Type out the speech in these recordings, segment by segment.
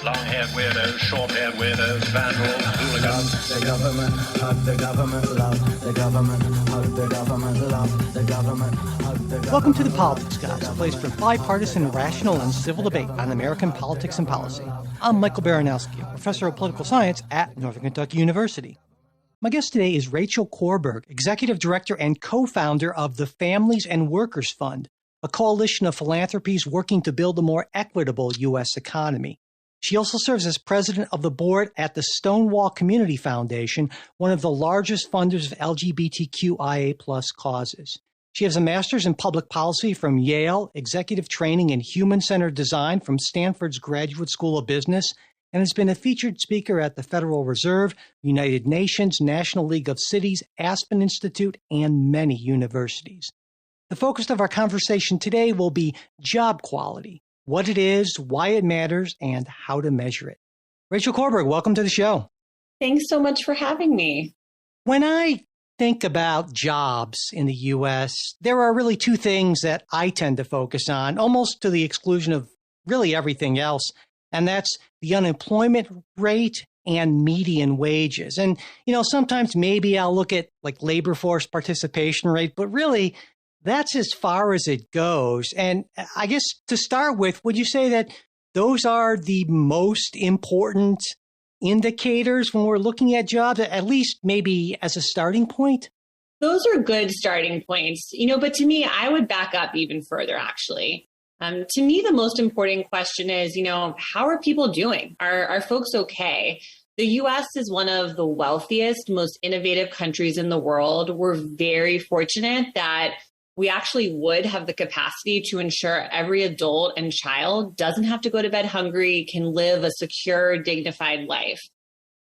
long-haired weirdos, short-haired weirdos, vandals, hooligans. The government, hug the government, love the government, hug the government, love the government, hug the government. Welcome to The Politics Guys, a place for bipartisan, rational, and civil debate on American politics and policy. I'm Michael Baranowski, a professor of political science at Northern Kentucky University. My guest today is Rachel Korberg, executive director and co-founder of the Families and Workers Fund, a coalition of philanthropies working to build a more equitable U.S. economy. She also serves as president of the board at the Stonewall Community Foundation, one of the largest funders of LGBTQIA+ causes. She has a master's in public policy from Yale, executive training in human-centered design from Stanford's Graduate School of Business, and has been a featured speaker at the Federal Reserve, United Nations, National League of Cities, Aspen Institute, and many universities. The focus of our conversation today will be job quality, what it is, why it matters, and how to measure it. Rachel Korberg, welcome to the show. Thanks so much for having me. When I think about jobs in the U.S., there are really two things that I tend to focus on, almost to the exclusion of really everything else, and that's the unemployment rate and median wages. And, sometimes maybe I'll look at like labor force participation rate, but really that's as far as it goes. And I guess to start with, would you say that those are the most important indicators when we're looking at jobs, at least maybe as a starting point? Those are good starting points, but to me, I would back up even further, actually. To me, the most important question is, how are people doing? Are folks okay? The U.S. is one of the wealthiest, most innovative countries in the world. We're very fortunate that we actually would have the capacity to ensure every adult and child doesn't have to go to bed hungry, can live a secure, dignified life.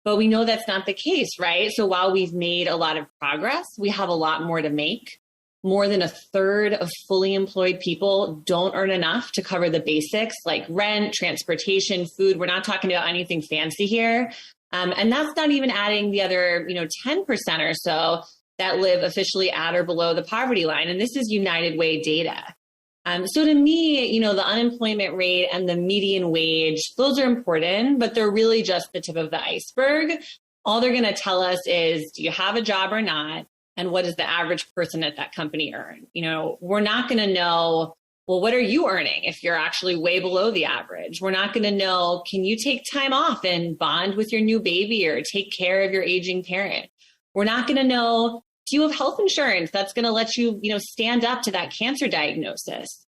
But we know that's not the case, right? So while we've made a lot of progress, we have a lot more to make. More than a third of fully employed people don't earn enough to cover the basics like rent, transportation, food. We're not talking about anything fancy here. And that's not even adding the other, 10% or so that live officially at or below the poverty line. And this is United Way data. So to me, the unemployment rate and the median wage, those are important, but they're really just the tip of the iceberg. All they're going to tell us is, do you have a job or not? And what does the average person at that company earn? We're not going to know, well, what are you earning if you're actually way below the average? We're not going to know, can you take time off and bond with your new baby or take care of your aging parent? We're not going to know, do you have health insurance that's going to let you, stand up to that cancer diagnosis?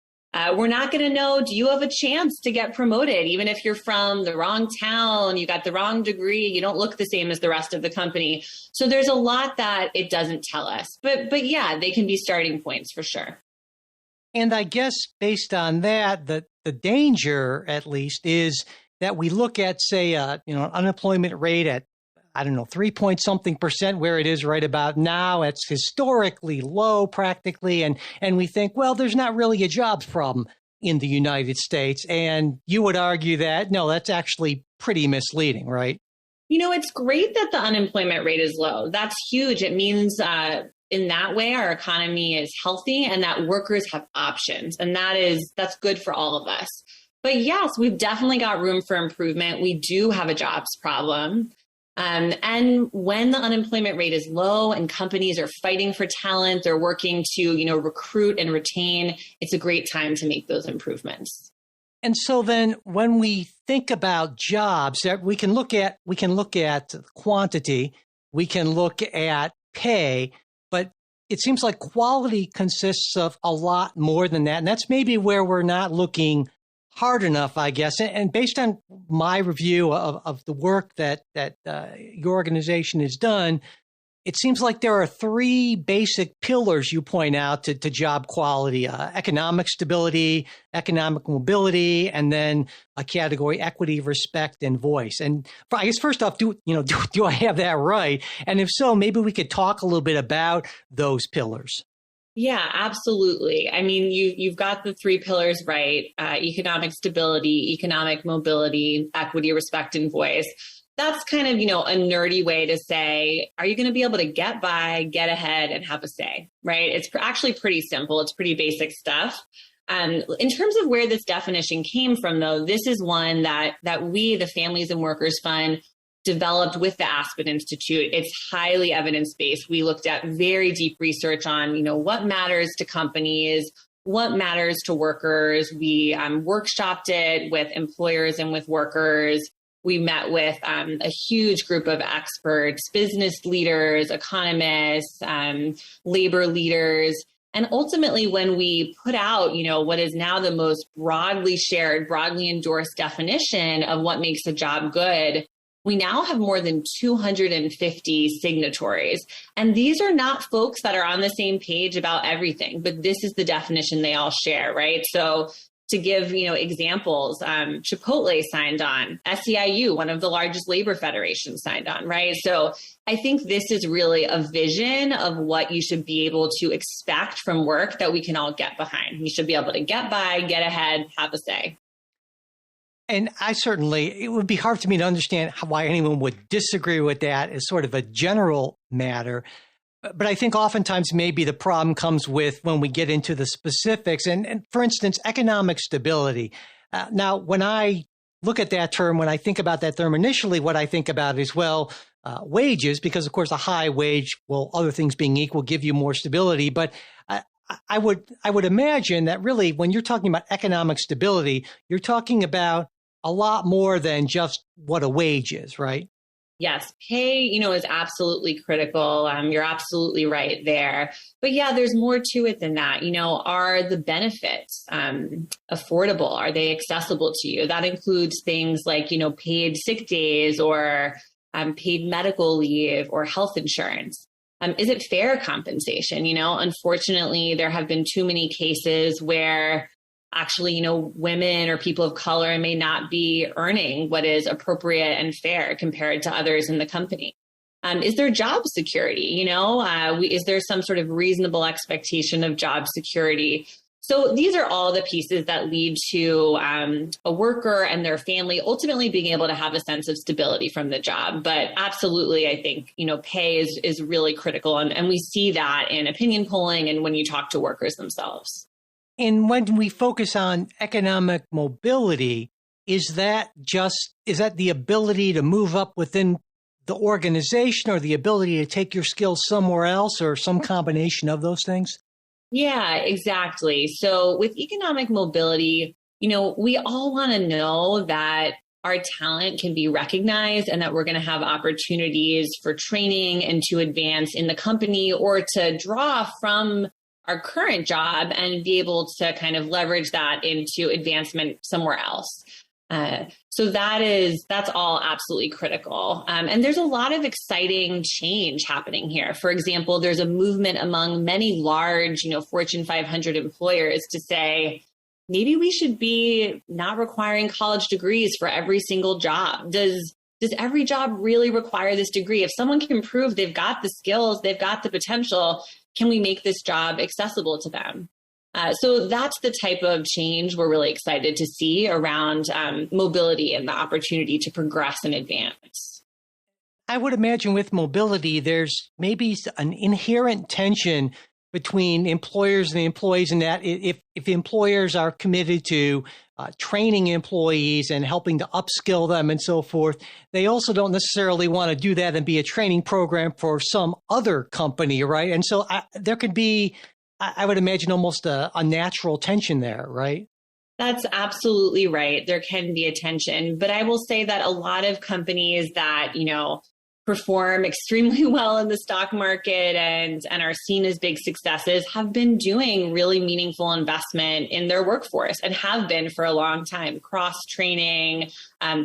We're not going to know, do you have a chance to get promoted? Even if you're from the wrong town, you got the wrong degree, you don't look the same as the rest of the company. So there's a lot that it doesn't tell us. But yeah, they can be starting points for sure. And I guess based on that, the danger, at least, is that we look at, say, an unemployment rate at 3-point-something% where it is right about now. It's historically low practically. And we think, well, there's not really a jobs problem in the United States. And you would argue that, no, that's actually pretty misleading, right? It's great that the unemployment rate is low. That's huge. It means in that way, our economy is healthy and that workers have options. And that's good for all of us. But yes, we've definitely got room for improvement. We do have a jobs problem. And when the unemployment rate is low and companies are fighting for talent, they're working to, recruit and retain, it's a great time to make those improvements. And so then when we think about jobs, we can look at quantity, we can look at pay, but it seems like quality consists of a lot more than that. And that's maybe where we're not looking hard enough, I guess. And based on my review of the work that your organization has done, it seems like there are three basic pillars you point out to job quality: economic stability, economic mobility, and then a category: equity, respect, and voice. And I guess first off, do I have that right? And if so, maybe we could talk a little bit about those pillars. Yeah, absolutely. I mean, you've got the three pillars right: economic stability, economic mobility, equity, respect, and voice. That's kind of, a nerdy way to say, are you going to be able to get by, get ahead, and have a say, right? It's actually pretty simple. It's pretty basic stuff. In terms of where this definition came from, though, this is one that we, the Families and Workers Fund, developed with the Aspen Institute. It's highly evidence-based. We looked at very deep research on, what matters to companies, what matters to workers. We workshopped it with employers and with workers. We met with a huge group of experts, business leaders, economists, labor leaders. And ultimately, when we put out, what is now the most broadly shared, broadly endorsed definition of what makes a job good, we now have more than 250 signatories. And these are not folks that are on the same page about everything, but this is the definition they all share, right? So to give, examples, Chipotle signed on, SEIU, one of the largest labor federations, signed on, right? So I think this is really a vision of what you should be able to expect from work that we can all get behind. You should be able to get by, get ahead, have a say. And it would be hard for me to understand why anyone would disagree with that as sort of a general matter. But I think oftentimes maybe the problem comes with when we get into the specifics. And for instance, economic stability. Now, when I look at that term, when I think about that term initially, what I think about is, wages, because of course a high wage will, other things being equal, give you more stability. But I would imagine that really when you're talking about economic stability, you're talking about a lot more than just what a wage is, right? Yes, pay, is absolutely critical. You're absolutely right there. But yeah, there's more to it than that. Are the benefits affordable? Are they accessible to you? That includes things like, paid sick days or paid medical leave or health insurance. Is it fair compensation? Unfortunately, there have been too many cases where actually, women or people of color may not be earning what is appropriate and fair compared to others in the company. Is there job security? Is there some sort of reasonable expectation of job security? So these are all the pieces that lead to a worker and their family ultimately being able to have a sense of stability from the job. But absolutely, I think, pay is really critical. And we see that in opinion polling and when you talk to workers themselves. And when we focus on economic mobility, is that the ability to move up within the organization or the ability to take your skills somewhere else or some combination of those things? Yeah, exactly. So with economic mobility, we all want to know that our talent can be recognized and that we're going to have opportunities for training and to advance in the company or to draw from our current job and be able to kind of leverage that into advancement somewhere else. So that's all absolutely critical. And there's a lot of exciting change happening here. For example, there's a movement among many large, Fortune 500 employers to say, maybe we should be not requiring college degrees for every single job. Does every job really require this degree? If someone can prove they've got the skills, they've got the potential, can we make this job accessible to them? So that's the type of change we're really excited to see around mobility and the opportunity to progress and advance. I would imagine with mobility, there's maybe an inherent tension between employers and the employees, and that if employers are committed to training employees and helping to upskill them and so forth, they also don't necessarily want to do that and be a training program for some other company, right? And so there could be, I would imagine, almost a natural tension there, right? That's absolutely right. There can be a tension, but I will say that a lot of companies that, perform extremely well in the stock market and are seen as big successes have been doing really meaningful investment in their workforce and have been for a long time. Cross-training,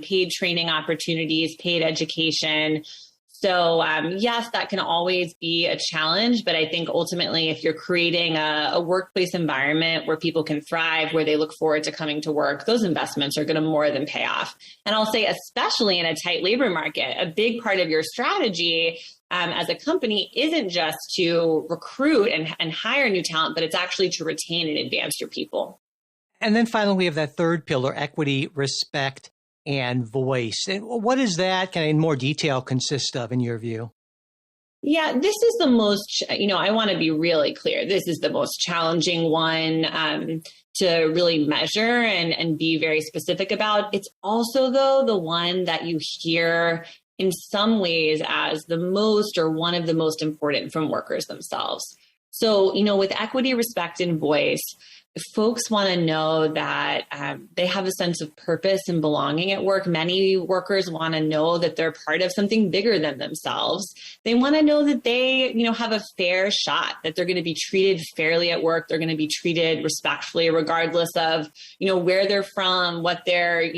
paid training opportunities, paid education. So yes, that can always be a challenge, but I think ultimately if you're creating a workplace environment where people can thrive, where they look forward to coming to work, those investments are going to more than pay off. And I'll say, especially in a tight labor market, a big part of your strategy as a company isn't just to recruit and hire new talent, but it's actually to retain and advance your people. And then finally, we have that third pillar, equity, respect, and voice. And what does that kind of in more detail consist of in your view? Yeah, this is the most, I want to be really clear. This is the most challenging one. to really measure and be very specific about. It's also, though, the one that you hear in some ways as the most or one of the most important from workers themselves. So, with equity, respect, and voice, folks want to know that they have a sense of purpose and belonging at work. Many workers want to know that they're part of something bigger than themselves. They want to know that they, have a fair shot, that they're going to be treated fairly at work. They're going to be treated respectfully, regardless of, where they're from, what their,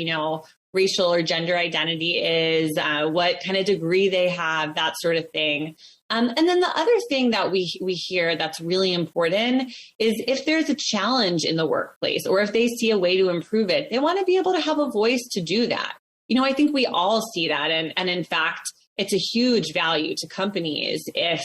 racial or gender identity is, what kind of degree they have, that sort of thing. And then the other thing that we hear that's really important is if there's a challenge in the workplace or if they see a way to improve it, they want to be able to have a voice to do that. I think we all see that. And in fact, it's a huge value to companies if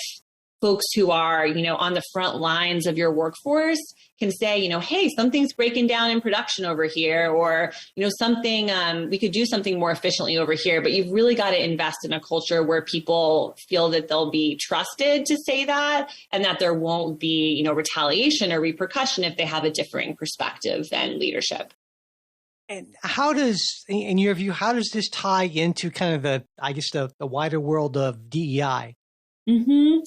folks who are, on the front lines of your workforce can say, hey, something's breaking down in production over here, or, something, we could do something more efficiently over here. But you've really got to invest in a culture where people feel that they'll be trusted to say that, and that there won't be, retaliation or repercussion if they have a differing perspective than leadership. And how does, in your view, how does this tie into kind of the wider world of DEI? Mm-hmm.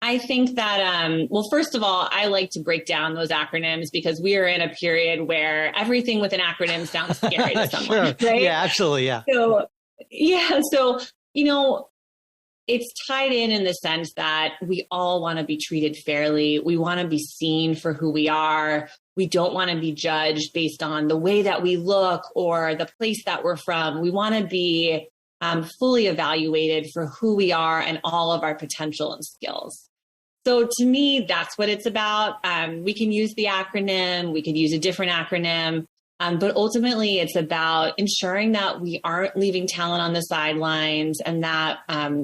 I think that, well, first of all, I like to break down those acronyms because we are in a period where everything with an acronym sounds scary to someone, sure. right? Yeah, absolutely. Yeah. So, it's tied in the sense that we all want to be treated fairly. We want to be seen for who we are. We don't want to be judged based on the way that we look or the place that we're from. We want to be fully evaluated for who we are and all of our potential and skills. So to me, that's what it's about. We can use the acronym, we could use a different acronym, but ultimately it's about ensuring that we aren't leaving talent on the sidelines and that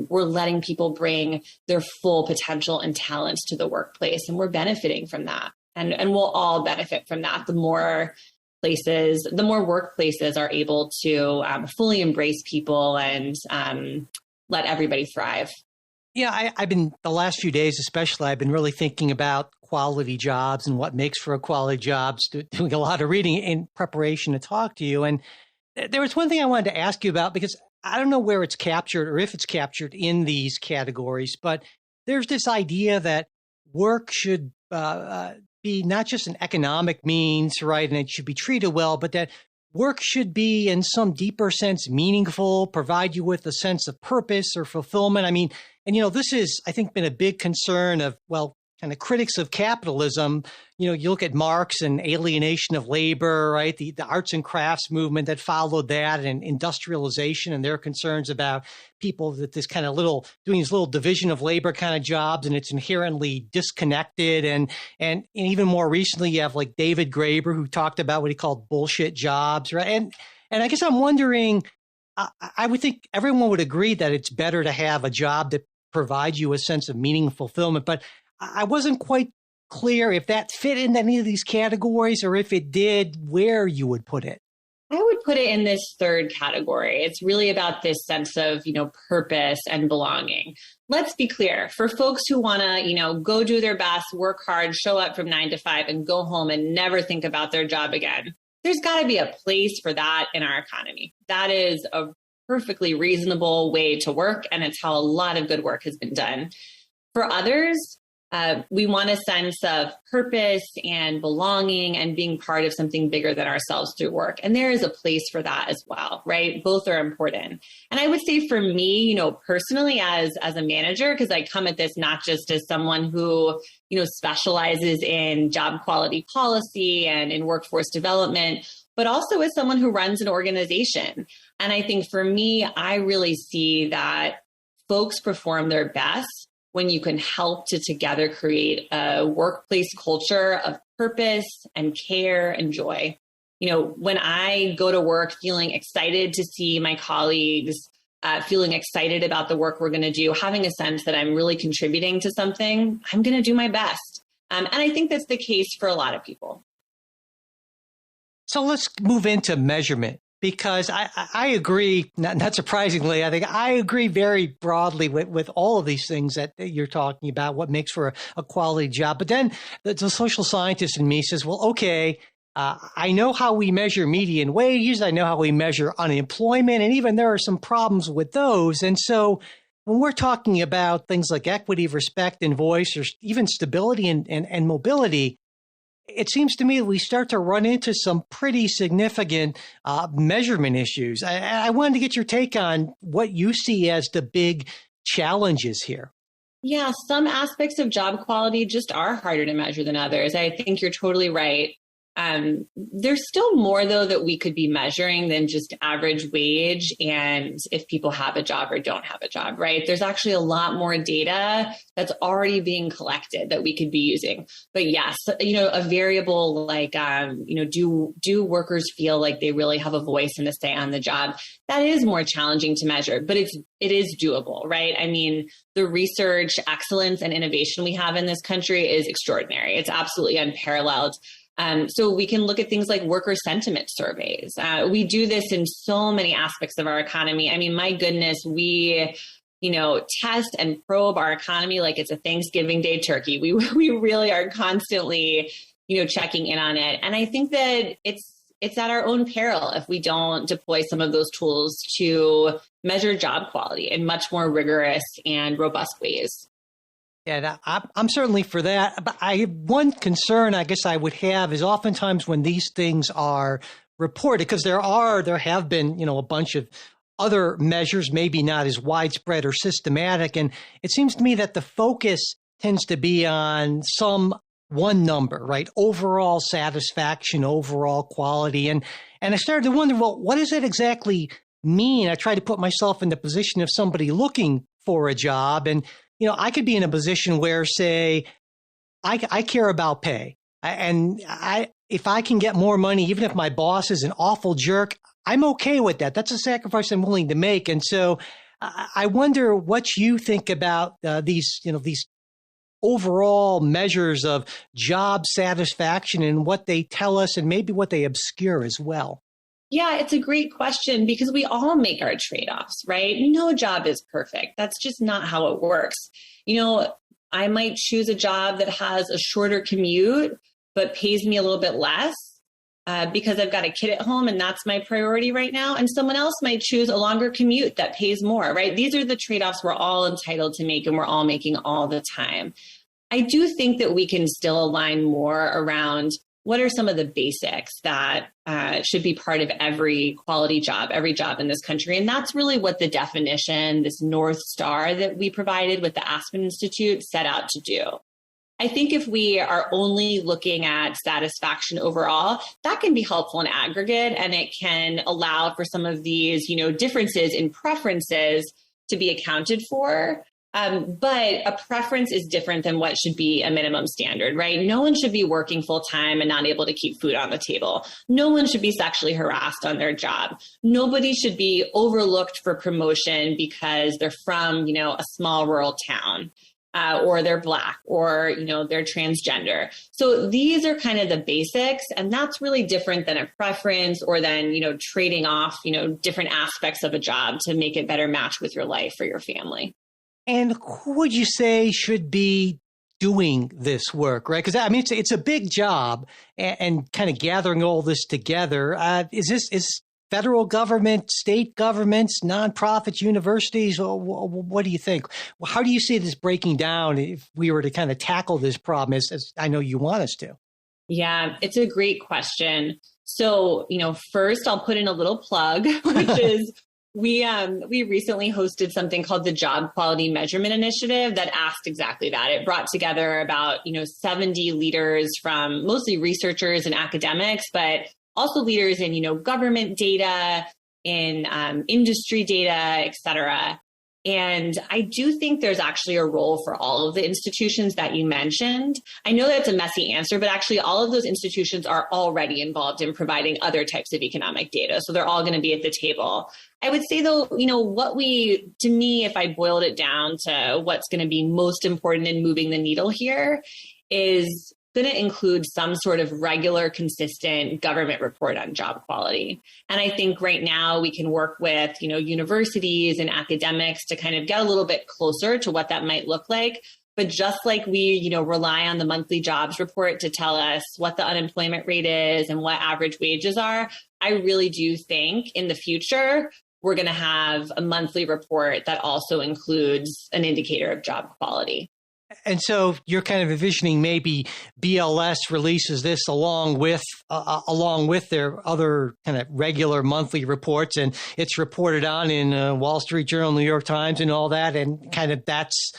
we're letting people bring their full potential and talents to the workplace. And we're benefiting from that. And we'll all benefit from that. The more workplaces are able to fully embrace people and let everybody thrive. Yeah, I've been, the last few days especially, I've been really thinking about quality jobs and what makes for a quality job, doing a lot of reading in preparation to talk to you. And there was one thing I wanted to ask you about, because I don't know where it's captured or if it's captured in these categories, but there's this idea that work should be not just an economic means, right? And it should be treated well, but that work should be in some deeper sense meaningful, provide you with a sense of purpose or fulfillment. I mean, and, this has, I think, been a big concern of, kind of critics of capitalism. You look at Marx and alienation of labor, right? The arts and crafts movement that followed that, and industrialization and their concerns about people that this kind of doing this little division of labor kind of jobs, and it's inherently disconnected. And even more recently, you have like David Graeber, who talked about what he called bullshit jobs, right? And I guess I'm wondering, I would think everyone would agree that it's better to have a job that provides you a sense of meaning, fulfillment, but I wasn't quite clear if that fit in any of these categories, or if it did, where you would put it. I would put it in this third category. It's really about this sense of, purpose and belonging. Let's be clear, for folks who want to, go do their best, work hard, show up from 9 to 5 and go home and never think about their job again, there's got to be a place for that in our economy. That is a perfectly reasonable way to work, and it's how a lot of good work has been done. For others, we want a sense of purpose and belonging and being part of something bigger than ourselves through work. And there is a place for that as well, right? Both are important. And I would say for me, personally as a manager, because I come at this not just as someone who, specializes in job quality policy and in workforce development, but also as someone who runs an organization. And I think for me, I really see that folks perform their best when you can help to together create a workplace culture of purpose and care and joy. When I go to work feeling excited to see my colleagues, feeling excited about the work we're going to do, having a sense that I'm really contributing to something, I'm going to do my best. And I think that's the case for a lot of people. So let's move into measurement, because I agree, not surprisingly, I think I agree very broadly with all of these things that you're talking about, what makes for a quality job. But then the social scientist in me says, well, okay, I know how we measure median wages. I know how we measure unemployment, and even there are some problems with those. And so when we're talking about things like equity, respect, and voice, or even stability and mobility, it seems to me we start to run into some pretty significant measurement issues. I wanted to get your take on what you see as the big challenges here. Yeah, some aspects of job quality just are harder to measure than others. I think you're totally right. There's still more, though, that we could be measuring than just average wage and if people have a job or don't have a job, right? There's actually a lot more data that's already being collected that we could be using. But yes, a variable like, do workers feel like they really have a voice and a say on the job? That is more challenging to measure, but it is doable, right? I mean, the research excellence and innovation we have in this country is extraordinary. It's absolutely unparalleled. So we can look at things like worker sentiment surveys. We do this in so many aspects of our economy. I mean, my goodness, we, test and probe our economy like it's a Thanksgiving Day turkey. We really are constantly, checking in on it. And I think that it's at our own peril if we don't deploy some of those tools to measure job quality in much more rigorous and robust ways. Yeah, I'm certainly for that. But one concern I guess I would have is oftentimes when these things are reported, because there have been, a bunch of other measures, maybe not as widespread or systematic. And it seems to me that the focus tends to be on one number, right? Overall satisfaction, overall quality. And I started to wonder, well, what does it exactly mean? I try to put myself in the position of somebody looking for a job, and I could be in a position where, say, I care about pay, and if I can get more money, even if my boss is an awful jerk, I'm okay with that. That's a sacrifice I'm willing to make. And so I wonder what you think about these overall measures of job satisfaction and what they tell us and maybe what they obscure as well. Yeah, it's a great question because we all make our trade-offs, right? No job is perfect. That's just not how it works. I might choose a job that has a shorter commute, but pays me a little bit less because I've got a kid at home and that's my priority right now. And someone else might choose a longer commute that pays more, right? These are the trade-offs we're all entitled to make and we're all making all the time. I do think that we can still align more around what are some of the basics that should be part of every quality job, every job in this country? And that's really what the definition, this North Star that we provided with the Aspen Institute set out to do. I think if we are only looking at satisfaction overall, that can be helpful in aggregate, and it can allow for some of these, differences in preferences to be accounted for. But a preference is different than what should be a minimum standard, right? No one should be working full time and not able to keep food on the table. No one should be sexually harassed on their job. Nobody should be overlooked for promotion because they're from, a small rural town, or they're Black, or, they're transgender. So these are kind of the basics, and that's really different than a preference or than, trading off, different aspects of a job to make it better match with your life or your family. And who would you say should be doing this work, right? Because it's a big job, and kind of gathering all this together. Is federal government, state governments, nonprofits, universities? What do you think? How do you see this breaking down if we were to kind of tackle this problem, as I know you want us to? Yeah, it's a great question. So, first I'll put in a little plug, which is we recently hosted something called the Job Quality Measurement Initiative that asked exactly that. It brought together about, 70 leaders from mostly researchers and academics, but also leaders in, government data, in industry data, et cetera. And I do think there's actually a role for all of the institutions that you mentioned. I know that's a messy answer, but actually all of those institutions are already involved in providing other types of economic data. So they're all going to be at the table. I would say, though, to me, if I boiled it down to what's going to be most important in moving the needle here, is going to include some sort of regular, consistent government report on job quality. And I think right now we can work with, universities and academics to kind of get a little bit closer to what that might look like. But just like we, rely on the monthly jobs report to tell us what the unemployment rate is and what average wages are, I really do think in the future, we're going to have a monthly report that also includes an indicator of job quality. And so you're kind of envisioning maybe BLS releases this along with their other kind of regular monthly reports, and it's reported on in Wall Street Journal, New York Times, and all that, and kind of that's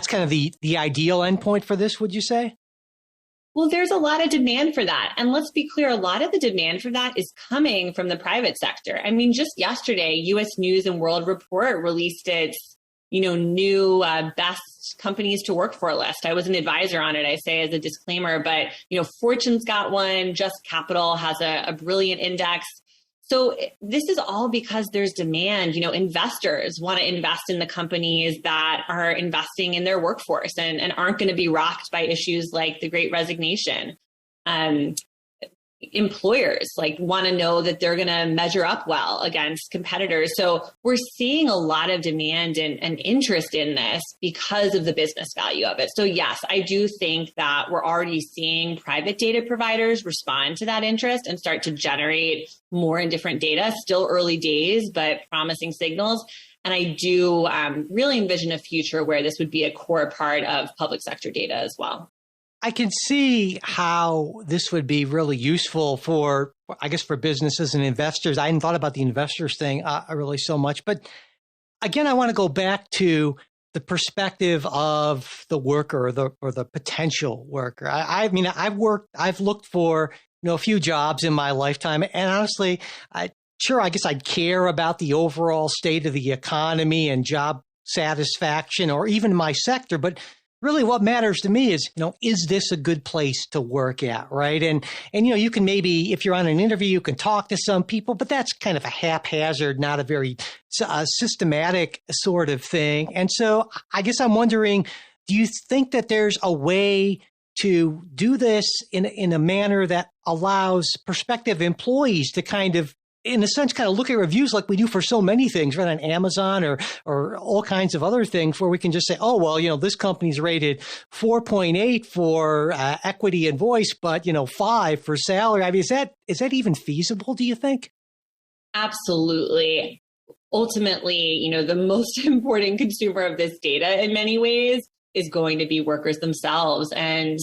kind of the ideal endpoint for this, would you say? Well, there's a lot of demand for that. And let's be clear, a lot of the demand for that is coming from the private sector. I mean, just yesterday, U.S. News and World Report released its new best companies to work for list. I was an advisor on it, I say as a disclaimer, but, Fortune's got one, Just Capital has a brilliant index. So this is all because there's demand. Investors want to invest in the companies that are investing in their workforce and aren't going to be rocked by issues like the Great Resignation. Employers want to know that they're going to measure up well against competitors. So we're seeing a lot of demand and interest in this because of the business value of it. So yes, I do think that we're already seeing private data providers respond to that interest and start to generate more and different data. Still early days, but promising signals. And I do really envision a future where this would be a core part of public sector data as well. I can see how this would be really useful for businesses and investors. I hadn't thought about the investors thing really so much. But again, I want to go back to the perspective of the worker or the potential worker. I've looked for a few jobs in my lifetime, and honestly, I guess I'd care about the overall state of the economy and job satisfaction, or even my sector, but really what matters to me is this a good place to work at, right? And you can maybe, if you're on an interview, you can talk to some people, but that's kind of a haphazard, not a very systematic sort of thing. And so I guess I'm wondering, do you think that there's a way to do this in a manner that allows prospective employees to kind of, in a sense, kind of look at reviews like we do for so many things, right, on Amazon or all kinds of other things, where we can just say, oh, well, this company's rated 4.8 for equity and voice, but, 5 for salary. I mean, is that even feasible, do you think? Absolutely. Ultimately, the most important consumer of this data in many ways is going to be workers themselves and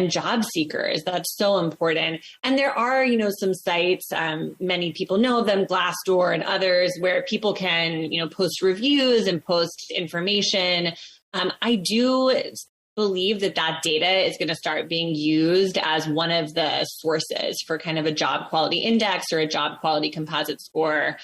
job seekers. That's so important. And there are, some sites, many people know of them, Glassdoor and others, where people can, post reviews and post information. I do believe that data is going to start being used as one of the sources for kind of a job quality index or a job quality composite score.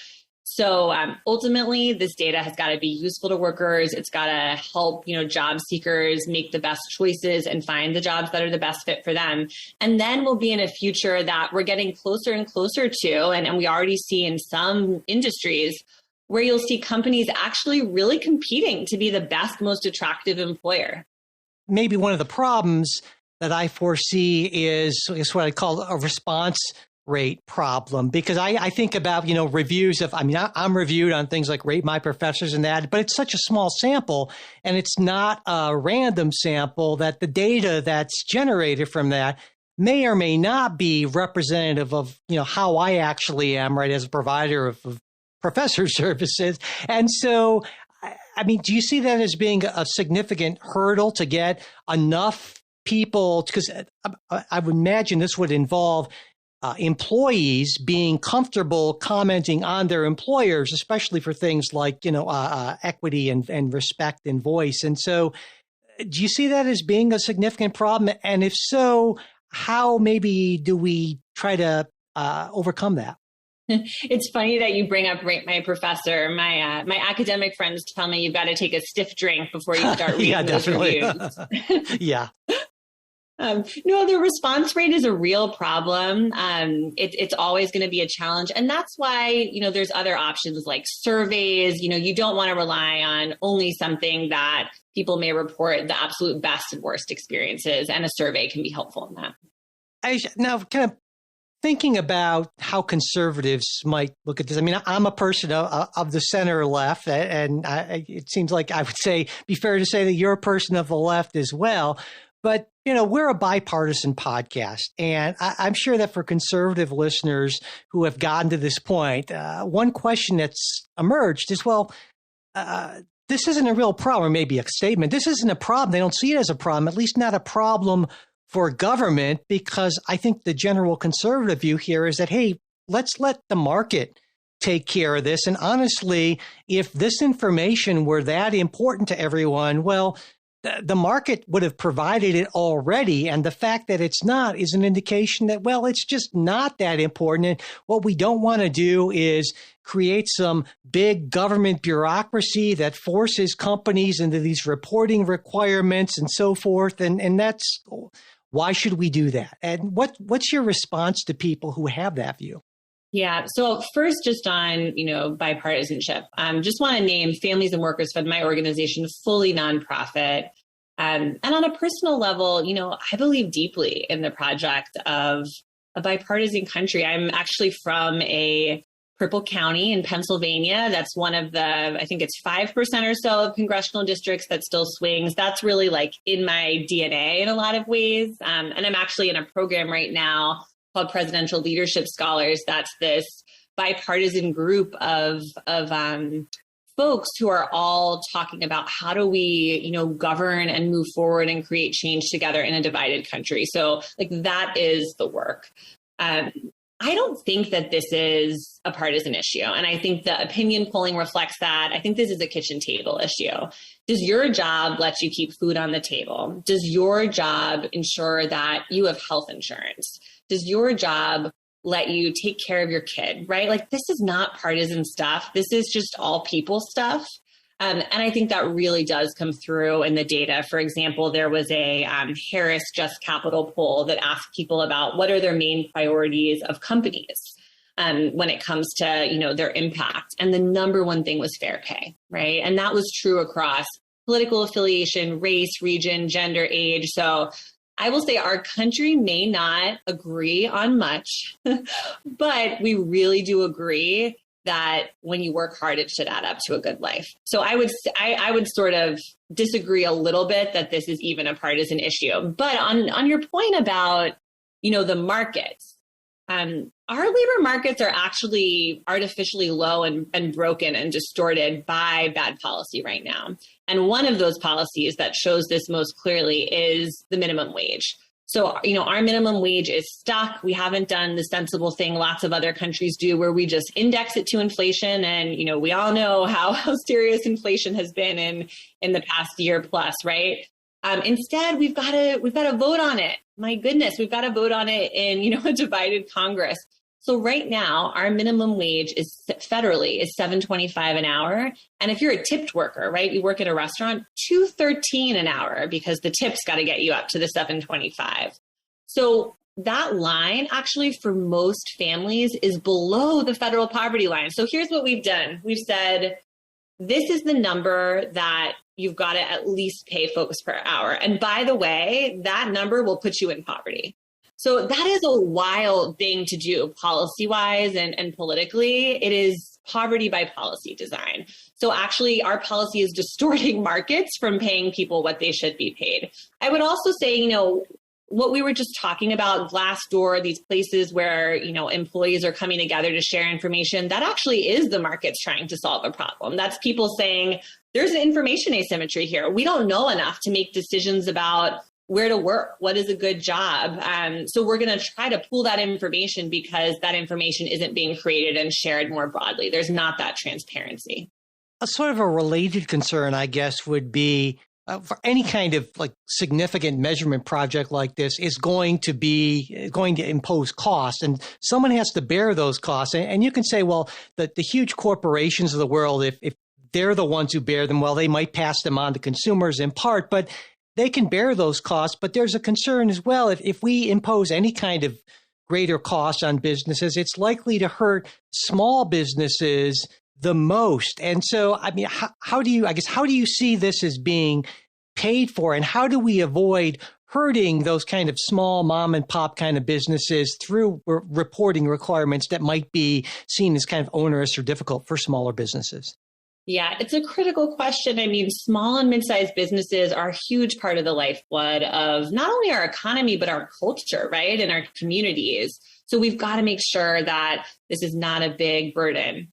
So ultimately, this data has got to be useful to workers. It's got to help, job seekers make the best choices and find the jobs that are the best fit for them. And then we'll be in a future that we're getting closer and closer to, and we already see in some industries where you'll see companies actually really competing to be the best, most attractive employer. Maybe one of the problems that I foresee is what I call a response rate problem, because I think about, reviews of, I'm reviewed on things like Rate My Professors and that, but it's such a small sample and it's not a random sample that the data that's generated from that may or may not be representative of, how I actually am, right, as a provider of professor services. And so, do you see that as being a significant hurdle to get enough people? Because I would imagine this would involve employees being comfortable commenting on their employers, especially for things like, equity and respect and voice. And so do you see that as being a significant problem? And if so, how maybe do we try to overcome that? It's funny that you bring up Rate My Professor. My academic friends tell me you've got to take a stiff drink before you start reading those reviews. Yeah. No, the response rate is a real problem. It's always going to be a challenge. And that's why, there's other options like surveys. You don't want to rely on only something that people may report the absolute best and worst experiences. And a survey can be helpful in that. Now, kind of thinking about how conservatives might look at this, I mean, I'm a person of the center left, and it seems like I would be fair to say that you're a person of the left as well. But, we're a bipartisan podcast, and I'm sure that for conservative listeners who have gotten to this point, one question that's emerged is, well, this isn't a real problem, or maybe a statement. This isn't a problem. They don't see it as a problem, at least not a problem for government, because I think the general conservative view here is that, hey, let's let the market take care of this. And honestly, if this information were that important to everyone, well, the market would have provided it already. And the fact that it's not is an indication that, well, it's just not that important. And what we don't want to do is create some big government bureaucracy that forces companies into these reporting requirements and so forth. And that's, why should we do that? And what's your response to people who have that view? Yeah. So first, just on, bipartisanship, just want to name Families and Workers Fund, my organization, fully nonprofit. And on a personal level, I believe deeply in the project of a bipartisan country. I'm actually from a purple county in Pennsylvania. That's one of the, I think it's 5% or so of congressional districts that still swings. That's really like in my DNA in a lot of ways. And I'm actually in a program right now called Presidential Leadership Scholars. That's this bipartisan group of folks who are all talking about how do we, govern and move forward and create change together in a divided country. So like that is the work. I don't think that this is a partisan issue. And I think the opinion polling reflects that. I think this is a kitchen table issue. Does your job let you keep food on the table? Does your job ensure that you have health insurance? Does your job let you take care of your kid, right? Like this is not partisan stuff. This is just all people stuff. And I think that really does come through in the data. For example, there was a Harris Just Capital poll that asked people about what are their main priorities of companies when it comes to, their impact. And the number one thing was fair pay, right? And that was true across political affiliation, race, region, gender, age. So I will say our country may not agree on much, but we really do agree that when you work hard, it should add up to a good life. So I would sort of disagree a little bit that this is even a partisan issue. But on your point about, the markets, our labor markets are actually artificially low and broken and distorted by bad policy right now. And one of those policies that shows this most clearly is the minimum wage. So, our minimum wage is stuck. We haven't done the sensible thing lots of other countries do where we just index it to inflation. And, we all know how serious inflation has been in the past year plus, right? Instead, we've got to vote on it. My goodness, we've got to vote on it in, a divided Congress. So right now, our minimum wage is federally is $7.25 an hour. And if you're a tipped worker, right, you work at a restaurant, $2.13 an hour because the tips got to get you up to the $7.25. So that line actually for most families is below the federal poverty line. So here's what we've done. We've said, this is the number that you've got to at least pay folks per hour. And by the way, that number will put you in poverty. So that is a wild thing to do policy-wise and politically. It is poverty by policy design. So actually, our policy is distorting markets from paying people what they should be paid. I would also say, what we were just talking about, Glassdoor, these places where, employees are coming together to share information, that actually is the markets trying to solve a problem. That's people saying, there's an information asymmetry here. We don't know enough to make decisions about where to work, what is a good job. So we're going to try to pull that information because that information isn't being created and shared more broadly. There's not that transparency. A sort of a related concern, I guess, would be for any kind of like significant measurement project like this is going to impose costs, and someone has to bear those costs. And you can say, well, the huge corporations of the world, if they're the ones who bear them, well, they might pass them on to consumers in part, but they can bear those costs. But there's a concern as well. If we impose any kind of greater costs on businesses, it's likely to hurt small businesses the most. And so, I mean, how do you see this as being paid for, and how do we avoid hurting those kind of small mom and pop kind of businesses through reporting requirements that might be seen as kind of onerous or difficult for smaller businesses? Yeah, it's a critical question. I mean, small and mid-sized businesses are a huge part of the lifeblood of not only our economy, but our culture, right? And our communities. So we've got to make sure that this is not a big burden.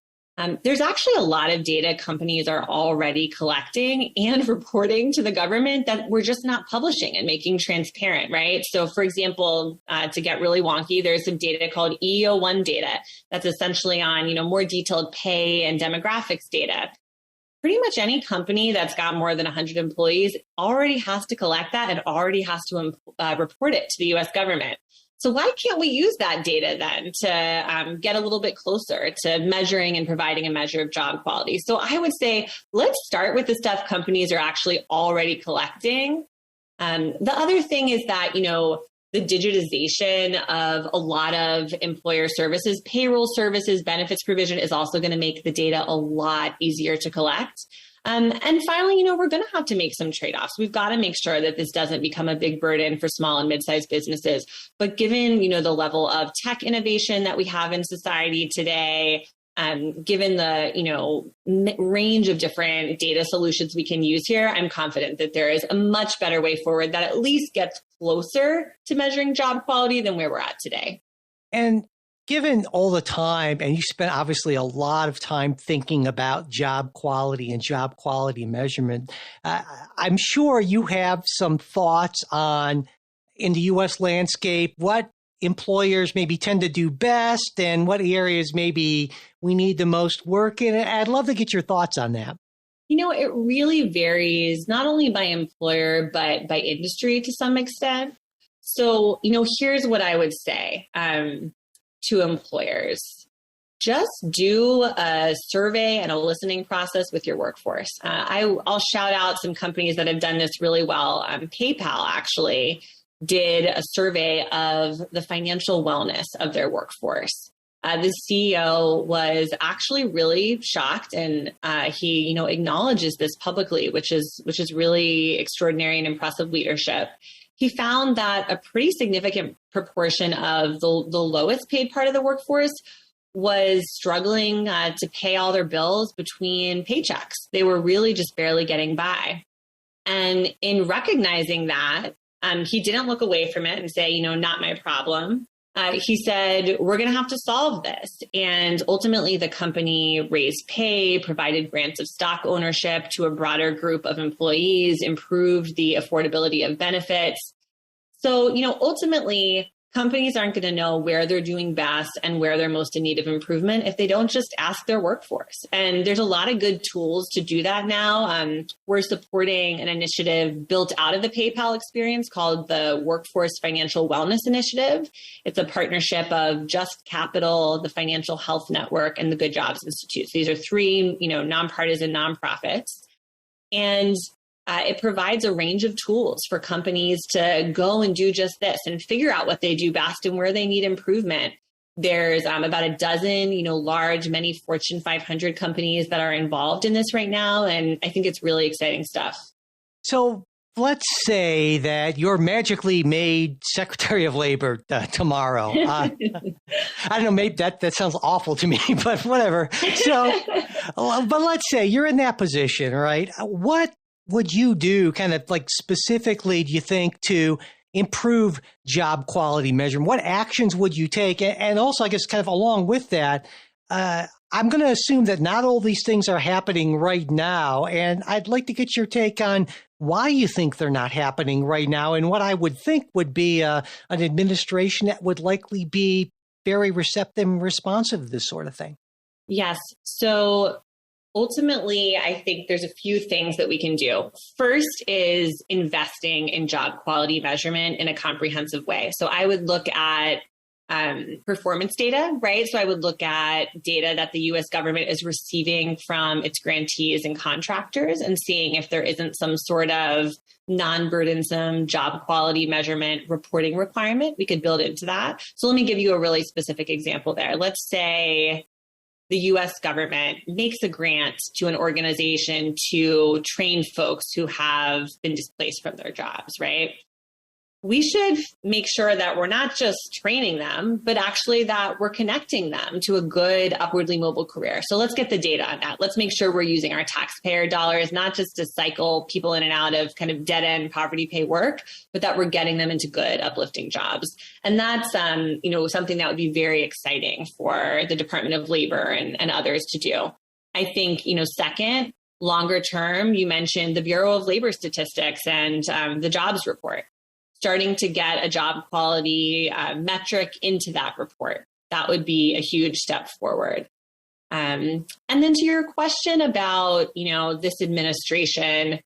There's actually a lot of data companies are already collecting and reporting to the government that we're just not publishing and making transparent, right? So for example, to get really wonky, there's some data called EEO1 data that's essentially on, more detailed pay and demographics data. Pretty much any company that's got more than 100 employees already has to collect that and already has to report it to the US government. So why can't we use that data then to get a little bit closer to measuring and providing a measure of job quality? So I would say, let's start with the stuff companies are actually already collecting. The other thing is that, the digitization of a lot of employer services, payroll services, benefits provision is also going to make the data a lot easier to collect. And finally, we're going to have to make some trade-offs. We've got to make sure that this doesn't become a big burden for small and mid-sized businesses. But given, the level of tech innovation that we have in society today, given the, range of different data solutions we can use here, I'm confident that there is a much better way forward that at least gets closer to measuring job quality than where we're at today. And given all the time, and you spent obviously a lot of time thinking about job quality and job quality measurement, I'm sure you have some thoughts on, in the U.S. landscape, what employers maybe tend to do best and what areas maybe we need the most work in. I'd love to get your thoughts on that. It really varies not only by employer, but by industry to some extent. So, here's what I would say to employers. Just do a survey and a listening process with your workforce. I'll shout out some companies that have done this really well. PayPal actually did a survey of the financial wellness of their workforce. The CEO was actually really shocked, and he, acknowledges this publicly, which is really extraordinary and impressive leadership. He found that a pretty significant proportion of the lowest paid part of the workforce was struggling to pay all their bills between paychecks. They were really just barely getting by. And in recognizing that, he didn't look away from it and say, not my problem. He said, we're going to have to solve this. And ultimately, the company raised pay, provided grants of stock ownership to a broader group of employees, improved the affordability of benefits. So, ultimately, companies aren't going to know where they're doing best and where they're most in need of improvement if they don't just ask their workforce. And there's a lot of good tools to do that now. We're supporting an initiative built out of the PayPal experience called the Workforce Financial Wellness Initiative. It's a partnership of Just Capital, the Financial Health Network, and the Good Jobs Institute. So these are three, nonpartisan nonprofits. And it provides a range of tools for companies to go and do just this and figure out what they do best and where they need improvement. There's about a dozen, large, many Fortune 500 companies that are involved in this right now. And I think it's really exciting stuff. So let's say that you're magically made Secretary of Labor tomorrow. I don't know, maybe that sounds awful to me, but whatever. So, but let's say you're in that position, right? What would you do kind of like specifically, do you think, to improve job quality measurement? What actions would you take? And also, I guess kind of along with that, I'm going to assume that not all these things are happening right now. And I'd like to get your take on why you think they're not happening right now and what I would think would be an administration that would likely be very receptive and responsive to this sort of thing. Yes. So ultimately, I think there's a few things that we can do. First is investing in job quality measurement in a comprehensive way. So I would look at performance data, right? So I would look at data that the U.S. government is receiving from its grantees and contractors and seeing if there isn't some sort of non-burdensome job quality measurement reporting requirement we could build into that. So let me give you a really specific example there. Let's say the U.S. government makes a grant to an organization to train folks who have been displaced from their jobs, right? we should make sure that we're not just training them, but actually that we're connecting them to a good upwardly mobile career. So let's get the data on that. Let's make sure we're using our taxpayer dollars, not just to cycle people in and out of kind of dead end poverty pay work, but that we're getting them into good uplifting jobs. And that's, something that would be very exciting for the Department of Labor and others to do. I think, second, longer term, you mentioned the Bureau of Labor Statistics and the jobs report. Starting to get a job quality metric into that report. That would be a huge step forward. And then to your question about, this administration,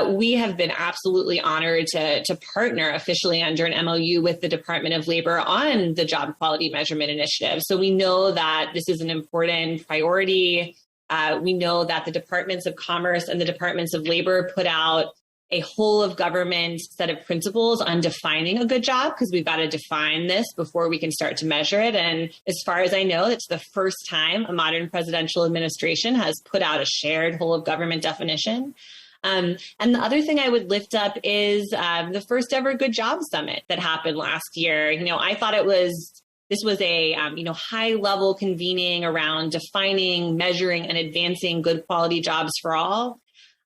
we have been absolutely honored to partner officially under an MOU with the Department of Labor on the Job Quality Measurement Initiative. So we know that this is an important priority. We know that the Departments of Commerce and the Departments of Labor put out a whole of government set of principles on defining a good job, because we've got to define this before we can start to measure it. And as far as I know, it's the first time a modern presidential administration has put out a shared whole of government definition. And the other thing I would lift up is the first ever Good Job Summit that happened last year. I thought this was a high level convening around defining, measuring, and advancing good quality jobs for all.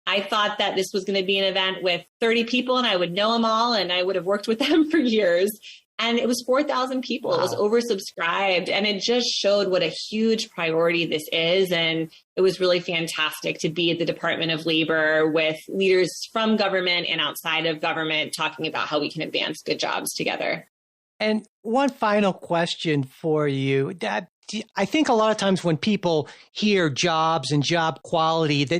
I thought that this was going to be an event with 30 people and I would know them all and I would have worked with them for years. And it was 4,000 people. Wow. It was oversubscribed. And it just showed what a huge priority this is. And it was really fantastic to be at the Department of Labor with leaders from government and outside of government talking about how we can advance good jobs together. And one final question for you. I think a lot of times when people hear jobs and job quality, they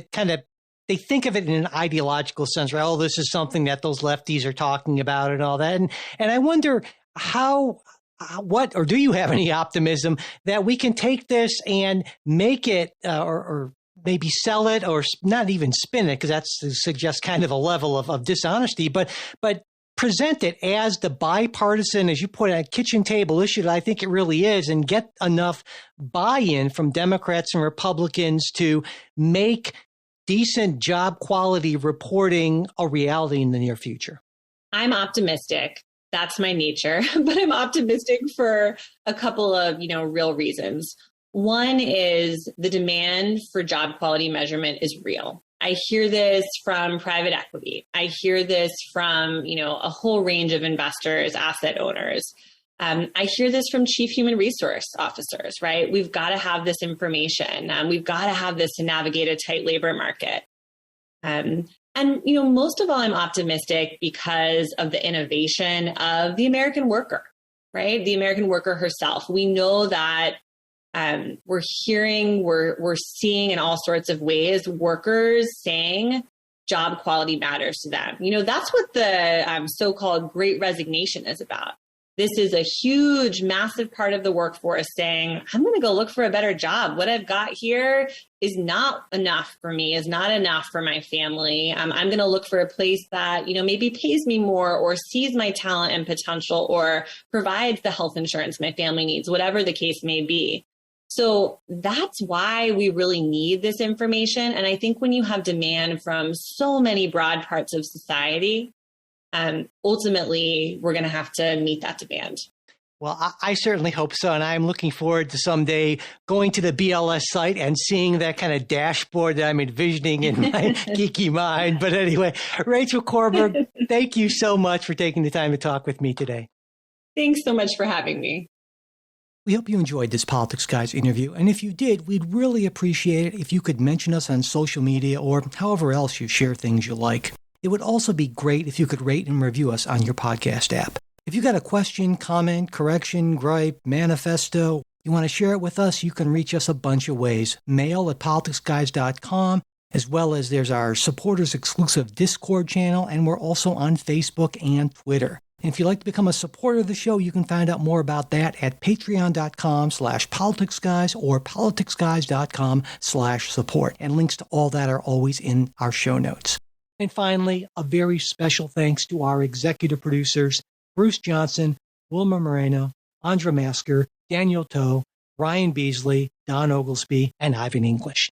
think of it in an ideological sense, right? Oh, this is something that those lefties are talking about and all that. And I wonder do you have any optimism that we can take this and make it or maybe sell it or not even spin it, because that suggests kind of a level of dishonesty, but present it as the bipartisan, as you put it, a kitchen table issue that I think it really is, and get enough buy-in from Democrats and Republicans to make decent job quality reporting a reality in the near future? I'm optimistic. That's my nature, but I'm optimistic for a couple of, real reasons. One is the demand for job quality measurement is real. I hear this from private equity. I hear this from, a whole range of investors, asset owners. I hear this from chief human resource officers, right? We've got to have this information. We've got to have this to navigate a tight labor market. And most of all, I'm optimistic because of the innovation of the American worker, right? The American worker herself. We know that we're seeing in all sorts of ways workers saying job quality matters to them. That's what the so-called Great Resignation is about. This is a huge, massive part of the workforce saying, I'm going to go look for a better job. What I've got here is not enough for me, is not enough for my family. I'm going to look for a place that, maybe pays me more or sees my talent and potential or provides the health insurance my family needs, whatever the case may be. So that's why we really need this information. And I think when you have demand from so many broad parts of society, ultimately, we're going to have to meet that demand. Well, I certainly hope so. And I'm looking forward to someday going to the BLS site and seeing that kind of dashboard that I'm envisioning in my geeky mind. But anyway, Rachel Korberg, thank you so much for taking the time to talk with me today. Thanks so much for having me. We hope you enjoyed this Politics Guys interview. And if you did, we'd really appreciate it if you could mention us on social media or however else you share things you like. It would also be great if you could rate and review us on your podcast app. If you got a question, comment, correction, gripe, manifesto, you want to share it with us, you can reach us a bunch of ways. mail@politicsguys.com, as well as there's our supporters exclusive Discord channel, and we're also on Facebook and Twitter. And if you'd like to become a supporter of the show, you can find out more about that at patreon.com/politicsguys or politicsguys.com/support. And links to all that are always in our show notes. And finally, a very special thanks to our executive producers, Bruce Johnson, Wilma Moreno, Andra Masker, Daniel Toe, Ryan Beasley, Don Oglesby, and Ivan English.